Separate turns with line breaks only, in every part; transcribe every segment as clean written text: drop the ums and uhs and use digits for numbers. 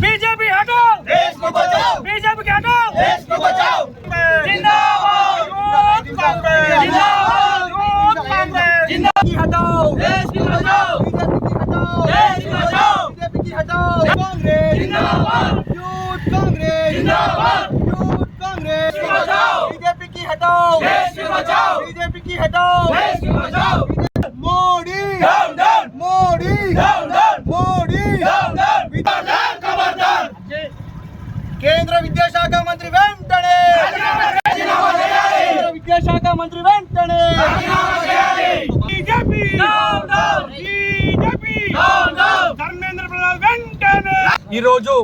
BJP हटाओ, देश को बचाओ, बीजेपी के हटाओ, देश को बचाओ, जिंदाबाद यूथ कांग्रेस, जिंदाबाद यूथ कांग्रेस, जिंदाबाद हटाओ, देश को बचाओ, बीजेपी की हटाओ, देश को बचाओ, बीजेपी की हटाओ, कांग्रेस जिंदाबाद, यूथ कांग्रेस जिंदाबाद, यूथ कांग्रेस को बचाओ, बीजेपी की हटाओ, देश को बचाओ, बीजेपी की हटाओ, देश को बचाओ, Modi down down, Modi down down, Modi down down, కేంద్ర విద్యాశాఖ మంత్రి వెంటనే విద్యాశాఖ మంత్రి వెంటనే బీజేపీ ధర్మేంద్ర ప్రధాన్ వెంటనే. ఈరోజు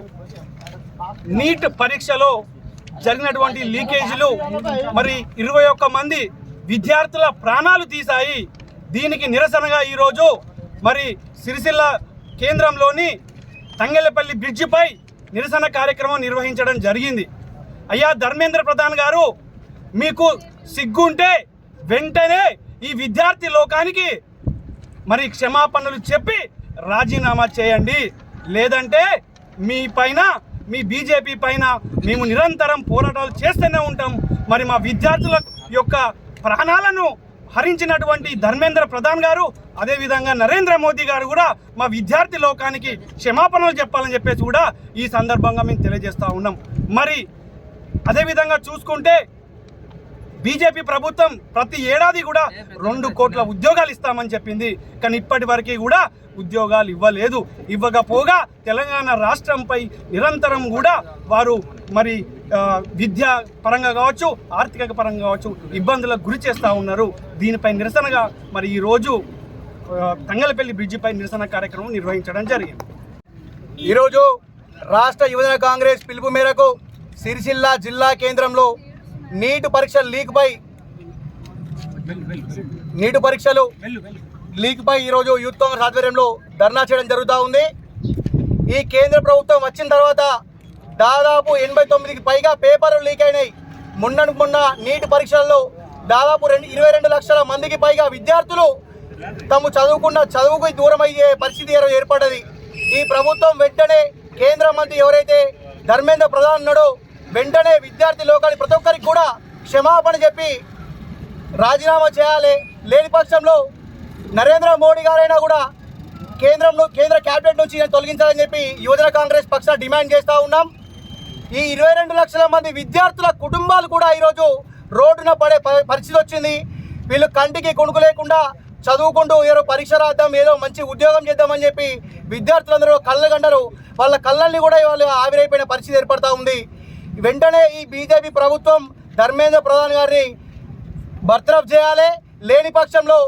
నీట్ పరీక్షలో జరిగినటువంటి లీకేజీలు మరి 21 మంది విద్యార్థుల ప్రాణాలు తీశాయి. దీనికి నిరసనగా ఈరోజు మరి సిరిసిల్ల కేంద్రంలోని తంగెళ్లపల్లి బ్రిడ్జిపై నిరసన కార్యక్రమం నిర్వహించడం జరిగింది. అయ్యా ధర్మేంద్ర ప్రధాన్ గారు, మీకు సిగ్గుంటే వెంటనే ఈ విద్యార్థి లోకానికి మరి క్షమాపణలు చెప్పి రాజీనామా చేయండి. లేదంటే మీ పైన, మీ బీజేపీ పైన మేము నిరంతరం పోరాటాలు చేస్తూనే ఉంటాం. మరి మా విద్యార్థుల యొక్క ప్రాణాలను హరించినటువంటి ధర్మేంద్ర ప్రధాన్ గారు, అదేవిధంగా నరేంద్ర మోదీ గారు కూడా మా విద్యార్థి లోకానికి క్షమాపణలు చెప్పాలని చెప్పేసి కూడా ఈ సందర్భంగా మేము తెలియజేస్తూ ఉన్నాం. మరి అదేవిధంగా చూసుకుంటే బీజేపీ ప్రభుత్వం ప్రతి ఏడాది కూడా 2 కోట్ల ఉద్యోగాలు ఇస్తామని చెప్పింది. కానీ ఇప్పటి వరకు కూడా ఉద్యోగాలు ఇవ్వలేదు. ఇవ్వకపోగా తెలంగాణ రాష్ట్రంపై నిరంతరం కూడా వారు మరి విద్యా పరంగా కావచ్చు, ఆర్థిక పరంగా కావచ్చు ఇబ్బందులకు గురి చేస్తూ ఉన్నారు. దీనిపై నిరసనగా మరి ఈరోజు తంగెళ్లపల్లి బ్రిడ్జిపై నిరసన కార్యక్రమం నిర్వహించడం జరిగింది.
ఈరోజు రాష్ట్ర యువజన కాంగ్రెస్ పిలుపు మేరకు సిరిసిల్ల జిల్లా కేంద్రంలో నీట్ పరీక్షలు లీక్పై ఈరోజు యూత్ కాంగ్రెస్ ఆధ్వర్యంలో ధర్నా చేయడం జరుగుతూ ఉంది. ఈ కేంద్ర ప్రభుత్వం వచ్చిన తర్వాత దాదాపు 89కి పైగా పేపర్లు లీక్ అయినాయి. మొన్న నీట్ పరీక్షల్లో దాదాపు 22 లక్షల మందికి పైగా విద్యార్థులు తాము చదువుకు దూరం అయ్యే పరిస్థితి ఏర్పడ్డది. ఈ ప్రభుత్వం వెంటనే కేంద్ర మంత్రి ఎవరైతే ధర్మేంద్ర ప్రధాన్ ఉన్నాడో వెంటనే విద్యార్థి లోకానికి ప్రతి ఒక్కరికి కూడా క్షమాపణ చెప్పి రాజీనామా చేయాలి. లేని పక్షంలో నరేంద్ర మోడీ గారైనా కూడా కేంద్ర క్యాబినెట్ నుంచి తొలగించాలని చెప్పి యువజన కాంగ్రెస్ పక్షాన డిమాండ్ చేస్తూ ఉన్నాం. ఈ 22 లక్షల మంది విద్యార్థుల కుటుంబాలు కూడా ఈరోజు రోడ్డున పడే పరిస్థితి వచ్చింది. వీళ్ళు కంటికి కొనుక్కు లేకుండా చదువుకుంటూ ఏదో పరీక్ష రాద్దాం, ఏదో మంచి ఉద్యోగం చేద్దామని చెప్పి విద్యార్థులందరూ కళ్ళు కంటారు. వాళ్ళ కళ్ళని కూడా వాళ్ళు ఆవిరైపోయిన పరిస్థితి ఏర్పడతా ఉంది. వెంటనే ఈ బీజేపీ ప్రభుత్వం ధర్మేంద్ర ప్రధాన్ గారిని బర్తరఫ్ చేయాలి. లేని పక్షంలో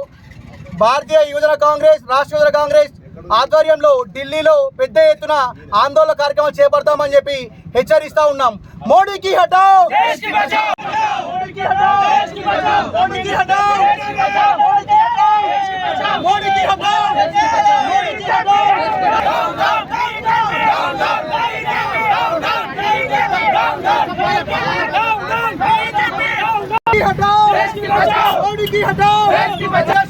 భారతీయ యువజన కాంగ్రెస్, రాష్ట్ర యువజన కాంగ్రెస్ ఆధ్వర్యంలో ఢిల్లీలో పెద్ద ఎత్తున ఆందోళన కార్యక్రమాలు చేపడతామని చెప్పి హెచ్చరిస్తా ఉన్నాం. మోడీకి హటాओ, దేశ్ కి బచాओ, మోడీకి హటాओ, దేశ్ కి బచాओ, మోడీకి హటాओ, దేశ్ కి బచాओ, మోడీకి హటాओ, దేశ్ కి బచాओ, మోడీకి హటాओ, దేశ్ కి బచాओ, మోడీకి హటాओ, దేశ్ కి బచాओ, down down down down down down down down down, మోడీకి హటాओ, దేశ్ కి బచాओ, మోడీకి హటాओ, దేశ్ కి బచాओ.